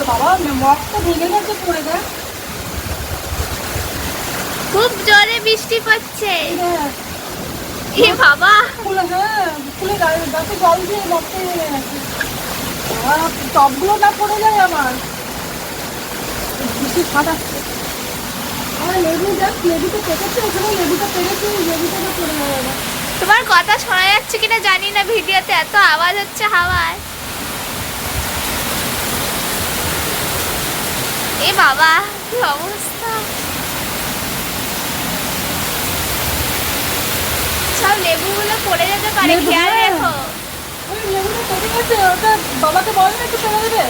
বাবা মগটা ভেঙে গেছে পড়ে দেখ। খুব জোরে বৃষ্টি পড়ছে। এ বাবা ফুলে গাছে জল দিয়ে মগটা ভেঙে গেছে। টবগুলো না পড়ে যায় আমার। বৃষ্টি ফাটাচ্ছে। আমার লেবু দেখ, লেবুটা পেকেছে, ওখানে লেবুটা পেরেছে, লেবুটা না পড়ে যাবে না। তোমার কথা শোনা যাচ্ছে কিনা জানি না, ভিডিওতে এত আওয়াজ হচ্ছে হাওয়ায়। এ বাবা কি অবস্থা, সব লেবুগুলো পড়ে যেতে পারে, খেয়াল রেখো। ওই লেবুটা পেকে গেছে, ওটা বাবাকে বল না একটু ফেলে দেবে।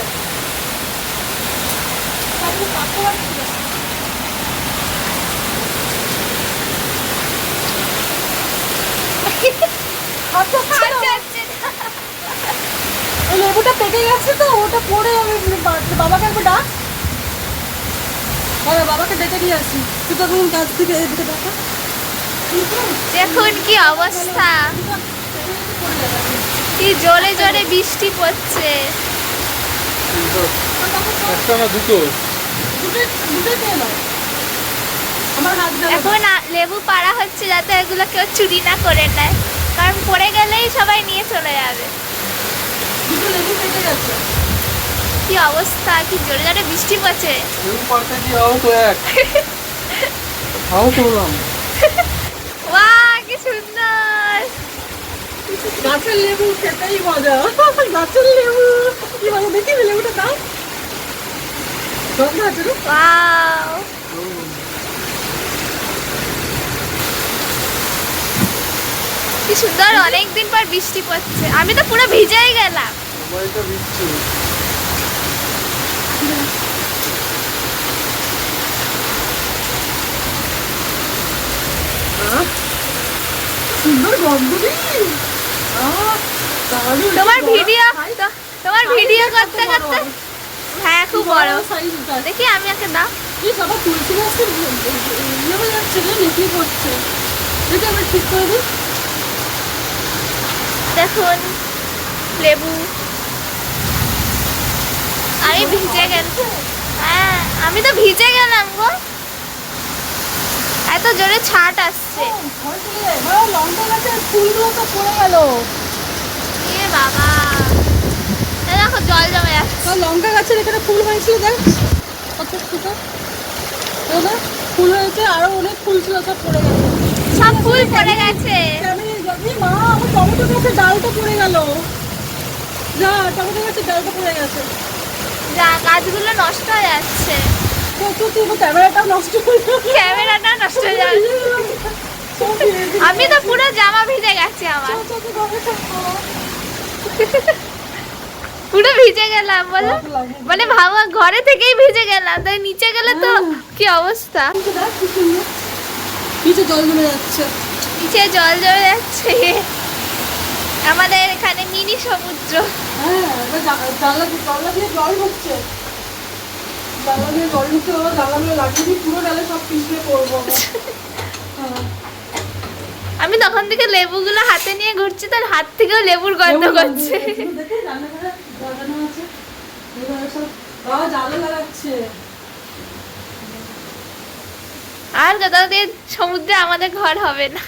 ওই লেবুটা পেকে গেছে তো, ওটা পড়ে আমি বাবাকে একবার ডাক। বাবাকে ডেকে দিয়ে আসি। তুই তখন গাছ থেকে এদিকে দেখা। দেখুন কি অবস্থা, কি জোরে জোরে বৃষ্টি পড়ছে। এখন লেবু পাড়া হচ্ছে যাতে এগুলো কেউ চুরি না করে নেয়, কারণ পড়ে গেলেই সবাই নিয়ে চলে যাবে। কি অবস্থা, কি জোরে জোরে বৃষ্টি পড়ছে। বাহ কি সুন্দর, গাছের লেবু খেতেই মজা। গাছের লেবু কি মজা, দেখি লেবুটা দাও। গন্ধ আছে। ওয়াও কি সুন্দর, অনেকদিন পর বৃষ্টি পড়ছে। আমি তো পুরো ভিজেই গেলাম। সুন্দর গন্ধ। তোমার ভিডিও করতে করতে, হ্যাঁ খুব বড়। দেখি আমি আগে দাও। সবাই তুলসী গাছটা নেমে যাচ্ছে রে, নেকড়ে পড়ছে। এটা আমরা ঠিক করে দিই। দেখুন লেবু, আমি ভিজে গেলাম। হ্যাঁ আমি তো ভিজে গেলাম গো, এত জোরে ছাট আসছে। লঙ্কা গাছের ফুলগুলো তো পড়ে গেল। এ বাবা দেখো জল জমে যাচ্ছে। লঙ্কা গাছের এখানে ফুল হয়েছিল, দেখ কত ছোট ফুল হয়েছে, আরো অনেক ফুল ছিল, সব পড়ে গেছে। সব ফুল পড়ে গেছে। মা আমার টমেটো গাছের ডালটা পড়ে গেল। যা টমেটো গাছের ডালটা পড়ে গেছে। যা গাছগুলো নষ্ট হয়ে যাচ্ছে। ক্যামেরাটাও নষ্ট হয়ে যাবে। ক্যামেরাটা নষ্ট হয়ে যাবে। আমি তো পুরো জামা ভিজে গেছে আমার, পুরো ভিজে গেলাম বলো। মানে ভাবা ঘরে থেকেই ভিজে গেলাম, তাই নিচে গেলে তো কি অবস্থা। নিচে জল জমে যাচ্ছে, নিচে জল জমে যাচ্ছে। আমাদের এখানে মিনি সমুদ্র। হ্যাঁ জানলা দিয়ে জল হচ্ছে, জানলা দিয়ে জল ঢুকছে। জানলাগুলো লাগিয়ে দিই, পুরো ডালে সব পিছলে পড়বো। আমি তখন থেকে লেবুগুলো হাতে নিয়ে ঘুরছি, তার হাত থেকেও লেবুর গন্ধ করছে। আর কোথাও দিয়ে সমুদ্রে আমাদের ঘর হবে না।